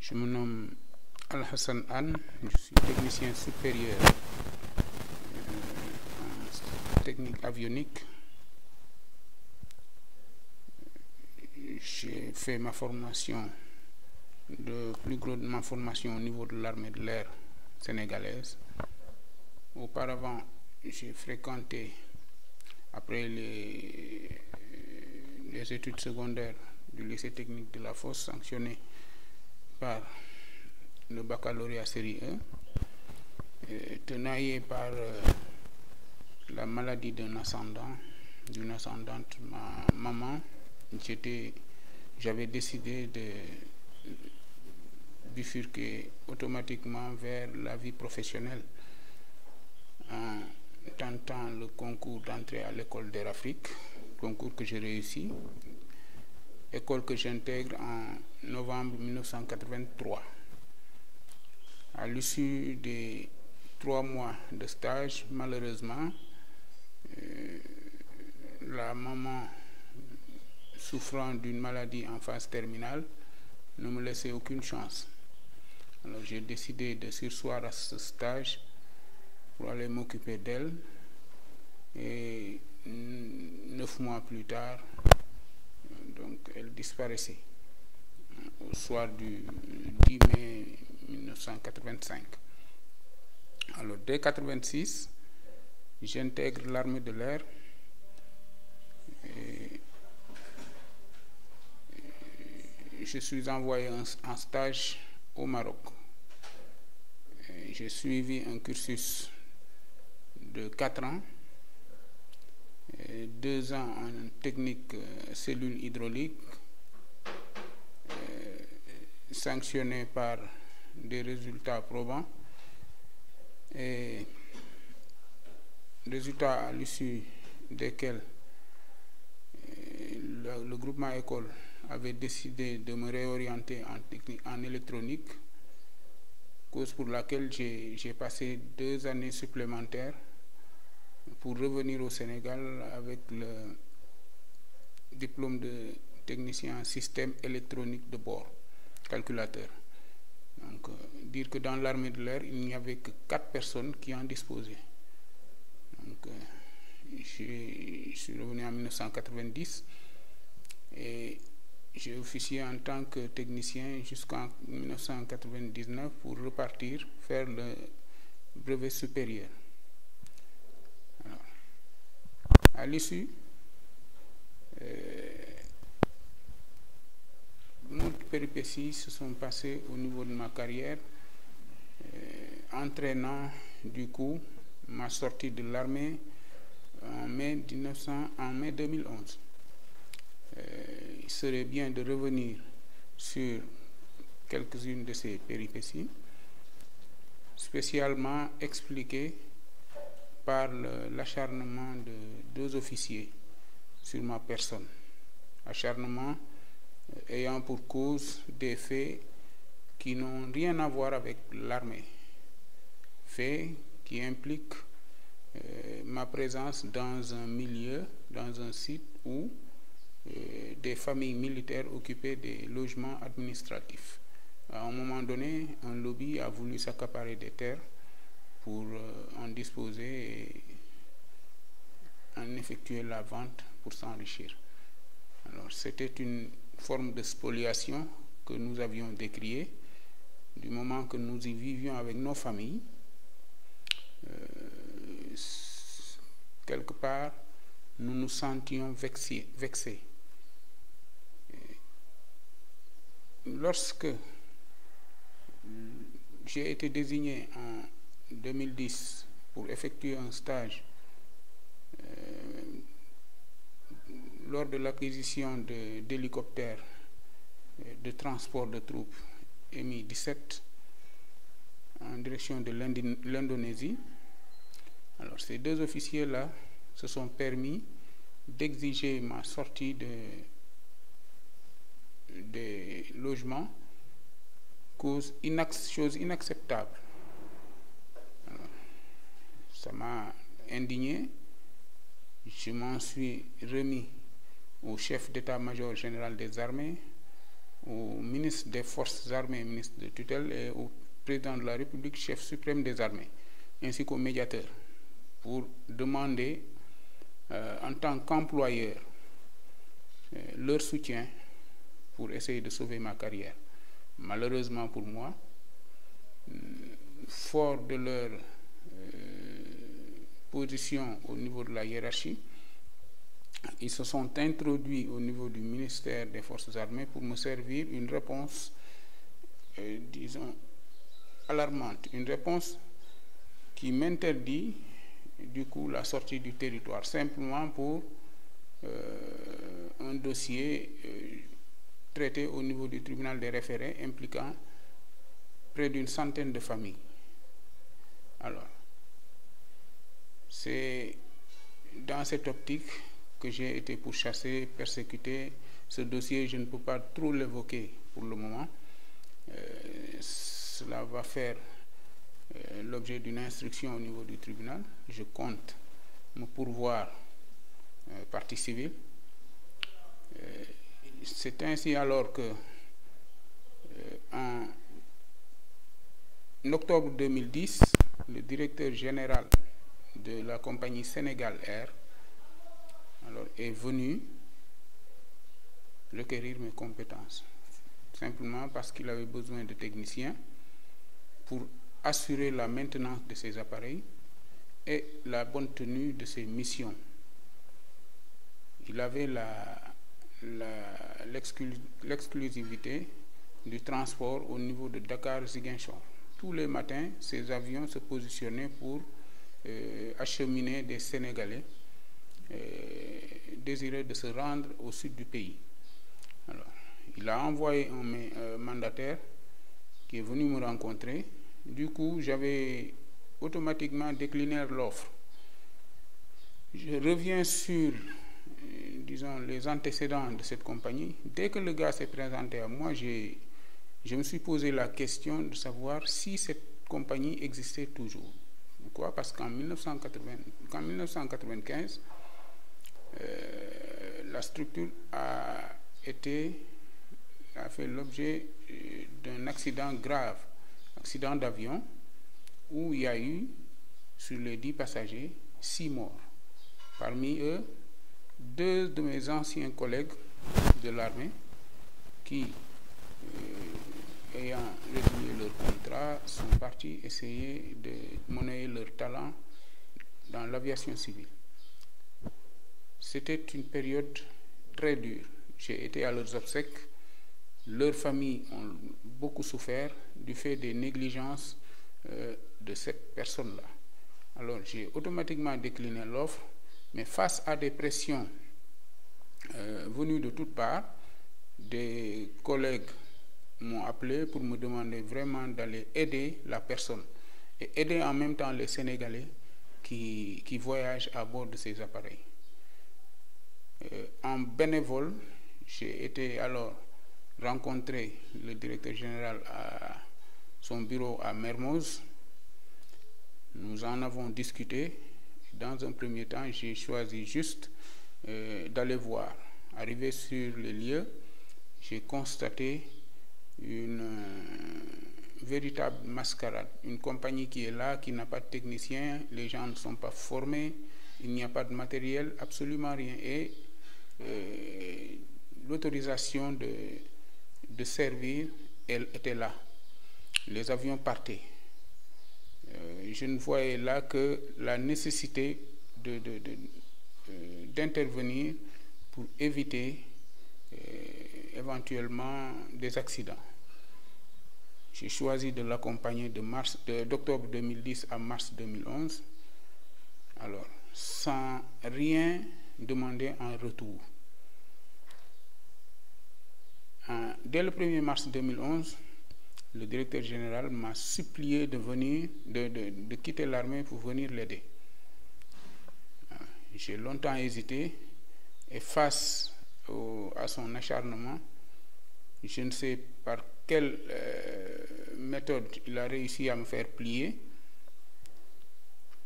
Je me nomme Hassane Hane, je suis technicien supérieur en technique avionique. J'ai fait ma formation, le plus gros de ma formation au niveau de l'armée de l'air sénégalaise. Auparavant, j'ai fréquenté, après les études secondaires du lycée technique de la Fosse, sanctionné par le baccalauréat série E, tenaillé par la maladie d'une ascendante, ma maman. J'avais décidé de bifurquer automatiquement vers la vie professionnelle en tentant le concours d'entrée à l'école d'Air Afrique, concours que j'ai réussi, école que j'intègre en novembre 1983. À l'issue des 3 mois de stage, malheureusement, la maman souffrant d'une maladie en phase terminale ne me laissait aucune chance. Alors j'ai décidé de surseoir à ce stage pour aller m'occuper d'elle, et 9 mois plus tard, donc elle disparaissait au soir du 10 mai 1985. Alors dès 1986, j'intègre l'armée de l'air et je suis envoyé en stage au Maroc. J'ai suivi un cursus de 4 ans, 2 ans en technique cellule hydraulique, sanctionné par des résultats probants, et résultats à l'issue desquels le groupement école avait décidé de me réorienter en électronique, cause pour laquelle j'ai passé 2 années supplémentaires pour revenir au Sénégal avec le diplôme de technicien en système électronique de bord, calculateur. Donc, dire que dans l'armée de l'air, il n'y avait que 4 personnes qui en disposaient. Donc, je suis revenu en 1990 et j'ai officié en tant que technicien jusqu'en 1999 pour repartir faire le brevet supérieur. Alors, à l'issue, beaucoup de péripéties se sont passées au niveau de ma carrière, entraînant du coup ma sortie de l'armée en mai 2011. Il serait bien de revenir sur quelques-unes de ces péripéties, spécialement expliquées par l'acharnement de 2 officiers sur ma personne. Acharnement ayant pour cause des faits qui n'ont rien à voir avec l'armée, faits qui impliquent ma présence dans un milieu, dans un site où des familles militaires occupaient des logements administratifs. À un moment donné, un lobby a voulu s'accaparer des terres pour en disposer et en effectuer la vente pour s'enrichir. Alors c'était une forme de spoliation que nous avions décriée du moment que nous y vivions avec nos familles. Quelque part, nous nous sentions vexés. Lorsque j'ai été désigné en 2010 pour effectuer un stage lors de l'acquisition d'hélicoptères de transport de troupes Mi-17 en direction de l'Indonésie, alors ces 2 officiers-là se sont permis d'exiger ma sortie des logements, chose inacceptable. Alors, ça m'a indigné. Je m'en suis remis au chef d'état-major général des armées, au ministre des Forces armées, ministre de tutelle, et au président de la République, chef suprême des armées, ainsi qu'au médiateur, pour demander, en tant qu'employeur, leur soutien pour essayer de sauver ma carrière. Malheureusement pour moi, fort de leur position au niveau de la hiérarchie, ils se sont introduits au niveau du ministère des Forces armées pour me servir une réponse, disons, alarmante, une réponse qui m'interdit du coup la sortie du territoire, simplement pour un dossier traité au niveau du tribunal des référés impliquant près d'une centaine de familles. Alors, c'est dans cette optique que j'ai été pourchassé, persécuté. Ce dossier, je ne peux pas trop l'évoquer pour le moment. Cela va faire l'objet d'une instruction au niveau du tribunal. Je compte me pourvoir partie civile. C'est ainsi alors que en octobre 2010, le directeur général de la compagnie Sénégal Air est venu requérir mes compétences, simplement parce qu'il avait besoin de techniciens pour assurer la maintenance de ces appareils et la bonne tenue de ses missions. Il avait l'exclusivité du transport au niveau de Dakar-Ziguinchor. Tous les matins, ces avions se positionnaient pour acheminer des Sénégalais désireux de se rendre au sud du pays. Alors, il a envoyé un mandataire qui est venu me rencontrer. Du coup, j'avais automatiquement décliné l'offre. Je reviens sur, disons, les antécédents de cette compagnie. Dès que le gars s'est présenté à moi, je me suis posé la question de savoir si cette compagnie existait toujours. Pourquoi? Parce qu'en 1995, la structure a fait l'objet d'un accident grave, accident d'avion, où il y a eu, sur les 10 passagers, 6 morts. Parmi eux, 2 de mes anciens collègues de l'armée qui, ayant résilié leur contrat, sont partis essayer de monnayer leur talent dans l'aviation civile. C'était une période très dure. J'ai été à leurs obsèques. Leurs familles ont beaucoup souffert du fait des négligences de cette personne-là. Alors, j'ai automatiquement décliné l'offre, mais face à des pressions venues de toutes parts, des collègues m'ont appelé pour me demander vraiment d'aller aider la personne et aider en même temps les Sénégalais qui voyagent à bord de ces appareils. En bénévole, j'ai été alors rencontrer le directeur général à son bureau à Mermoz. Nous en avons discuté. Dans un premier temps, j'ai choisi juste d'aller voir. Arrivé sur les lieux, j'ai constaté une véritable mascarade. Une compagnie qui est là, qui n'a pas de technicien, les gens ne sont pas formés, il n'y a pas de matériel, absolument rien. Et l'autorisation de servir, elle était là. Les avions partaient. Je ne voyais là que la nécessité d'intervenir pour éviter éventuellement des accidents. J'ai choisi de l'accompagner d'octobre 2010 à mars 2011, alors sans rien demander en retour. Dès le 1er mars 2011, le directeur général m'a supplié de quitter l'armée pour venir l'aider. J'ai longtemps hésité et face à son acharnement, je ne sais par quelle méthode il a réussi à me faire plier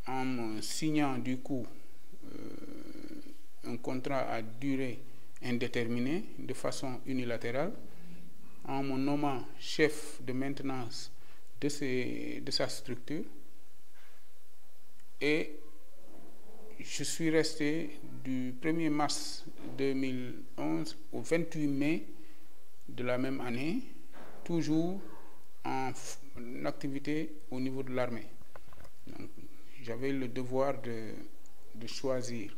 en me signant du coup un contrat à durée indéterminée de façon unilatérale en me nommant chef de maintenance de sa structure, et je suis resté du 1er mars 2011 au 28 mai de la même année, toujours en activité au niveau de l'armée. Donc, j'avais le devoir de choisir.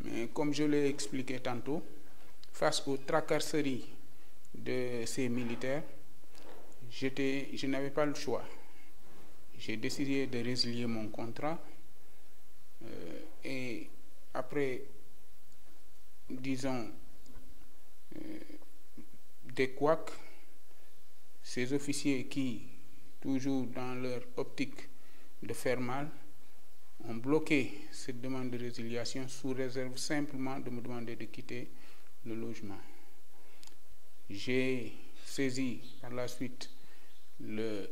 Mais comme je l'ai expliqué tantôt, face aux tracasseries de ces militaires, je n'avais pas le choix. J'ai décidé de résilier mon contrat et après, disons, des couacs, ces officiers qui, toujours dans leur optique de faire mal, ont bloqué cette demande de résiliation sous réserve simplement de me demander de quitter le logement. J'ai saisi par la suite le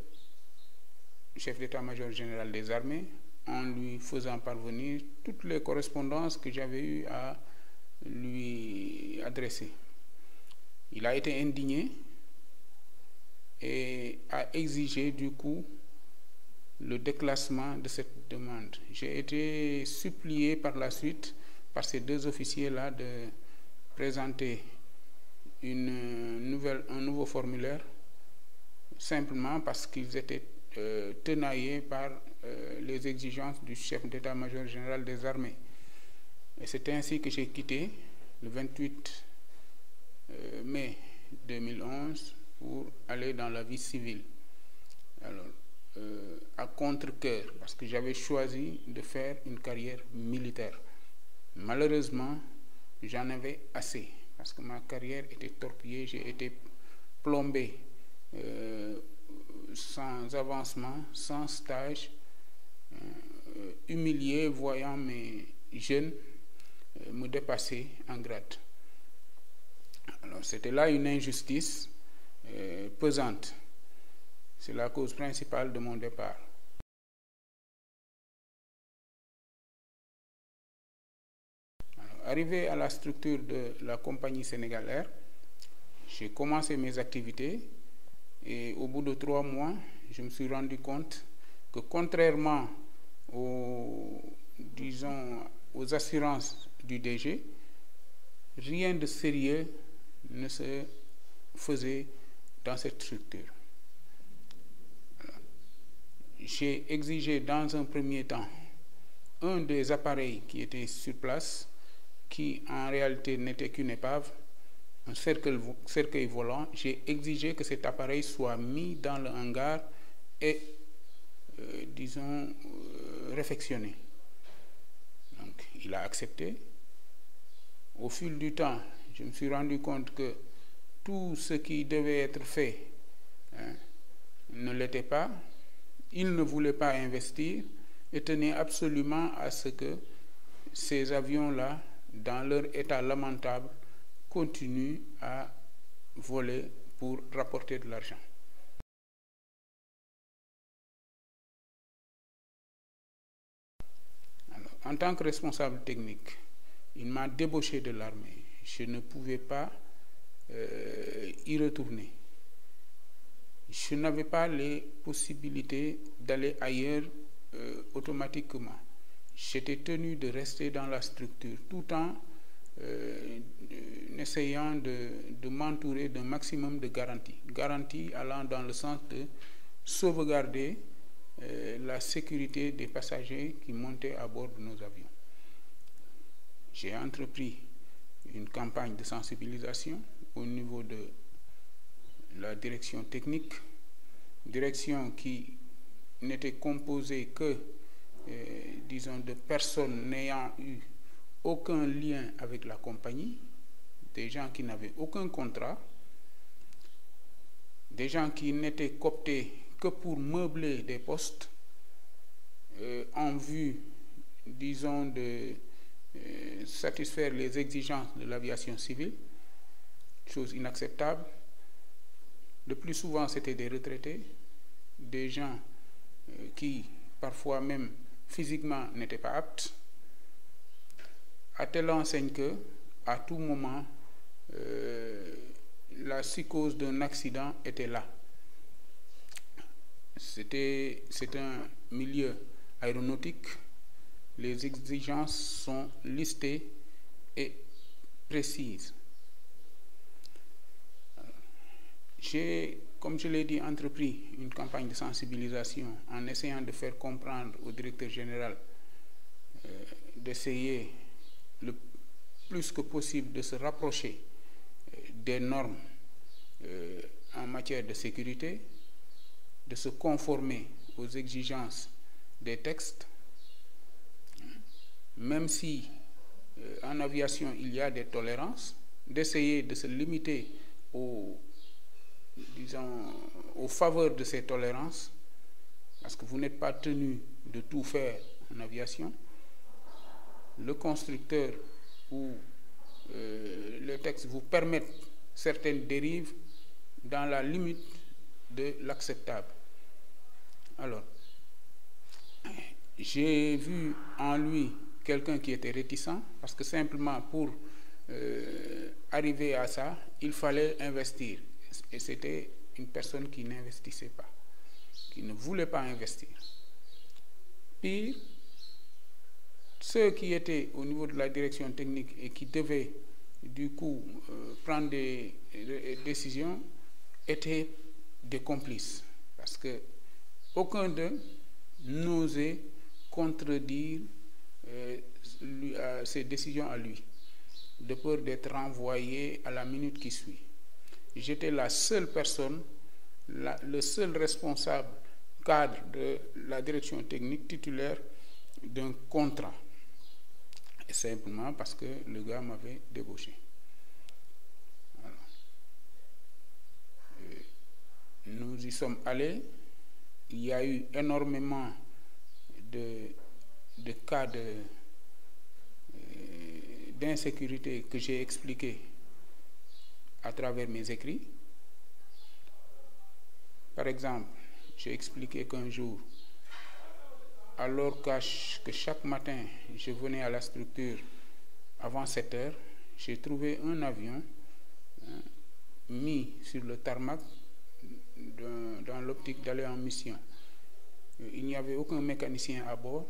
chef d'état-major général des armées en lui faisant parvenir toutes les correspondances que j'avais eu à lui adresser. Il a été indigné et a exigé du coup le déclassement de cette demande. J'ai été supplié par la suite par ces deux officiers-là de présenter un nouveau formulaire, simplement parce qu'ils étaient tenaillés par les exigences du chef d'état-major général des armées. Et c'est ainsi que j'ai quitté le 28 mai 2011 pour aller dans la vie civile. Alors, à contre-cœur, parce que j'avais choisi de faire une carrière militaire. Malheureusement, j'en avais assez, parce que ma carrière était torpillée, j'ai été plombé sans avancement, sans stage, humilié, voyant mes jeunes me dépasser en grade. Alors, c'était là une injustice pesante. C'est la cause principale de mon départ. Alors, arrivé à la structure de la compagnie Sénégal Air, j'ai commencé mes activités et au bout de 3 mois, je me suis rendu compte que contrairement aux assurances du DG, rien de sérieux ne se faisait dans cette structure. J'ai exigé dans un premier temps un des appareils qui était sur place, qui en réalité n'était qu'une épave, un cercueil volant. J'ai exigé que cet appareil soit mis dans le hangar et, réfectionné. Donc, il a accepté. Au fil du temps, je me suis rendu compte que tout ce qui devait être fait ne l'était pas. Il ne voulait pas investir et tenait absolument à ce que ces avions-là, dans leur état lamentable, continuent à voler pour rapporter de l'argent. Alors, en tant que responsable technique, il m'a débauché de l'armée. Je ne pouvais pas y retourner. Je n'avais pas les possibilités d'aller ailleurs automatiquement. J'étais tenu de rester dans la structure tout en essayant de m'entourer d'un maximum de garanties. Garanties allant dans le sens de sauvegarder la sécurité des passagers qui montaient à bord de nos avions. J'ai entrepris une campagne de sensibilisation au niveau de la direction technique, direction qui n'était composée que, de personnes n'ayant eu aucun lien avec la compagnie, des gens qui n'avaient aucun contrat, des gens qui n'étaient cooptés que pour meubler des postes en vue, de satisfaire les exigences de l'aviation civile, chose inacceptable. Le plus souvent, c'était des retraités, des gens qui, parfois même physiquement, n'étaient pas aptes, à telle enseigne que, à tout moment, la psychose d'un accident était là. C'est un milieu aéronautique. Les exigences sont listées et précises. J'ai, comme je l'ai dit, entrepris une campagne de sensibilisation en essayant de faire comprendre au directeur général d'essayer le plus que possible de se rapprocher des normes en matière de sécurité, de se conformer aux exigences des textes, même si en aviation il y a des tolérances, d'essayer de se limiter aux faveurs de ces tolérances, parce que vous n'êtes pas tenu de tout faire en aviation. Le constructeur ou le texte vous permettent certaines dérives dans la limite de l'acceptable. Alors, j'ai vu en lui quelqu'un qui était réticent, parce que simplement pour arriver à ça, il fallait investir. Et c'était une personne qui n'investissait pas, qui ne voulait pas investir. Pire, ceux qui étaient au niveau de la direction technique et qui devaient du coup prendre des décisions étaient des complices, parce que aucun d'eux n'osait contredire ses décisions à lui, de peur d'être renvoyé à la minute qui suit. J'étais la seule personne, le seul responsable cadre de la direction technique titulaire d'un contrat, et simplement parce que le gars m'avait débauché. Alors, nous y sommes allés. Il y a eu énormément de cas d'insécurité que j'ai expliqué à travers mes écrits. Par exemple, j'ai expliqué qu'un jour, alors que chaque matin je venais à la structure avant 7 heures, j'ai trouvé un avion mis sur le tarmac dans l'optique d'aller en mission. Il n'y avait aucun mécanicien à bord,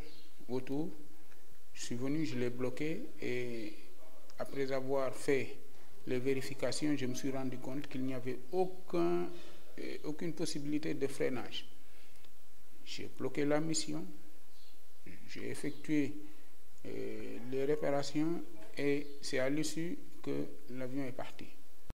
autour. Je suis venu, je l'ai bloqué, et après avoir fait les vérifications, je me suis rendu compte qu'il n'y avait aucune possibilité de freinage. J'ai bloqué la mission, j'ai effectué les réparations, et c'est à l'issue que l'avion est parti.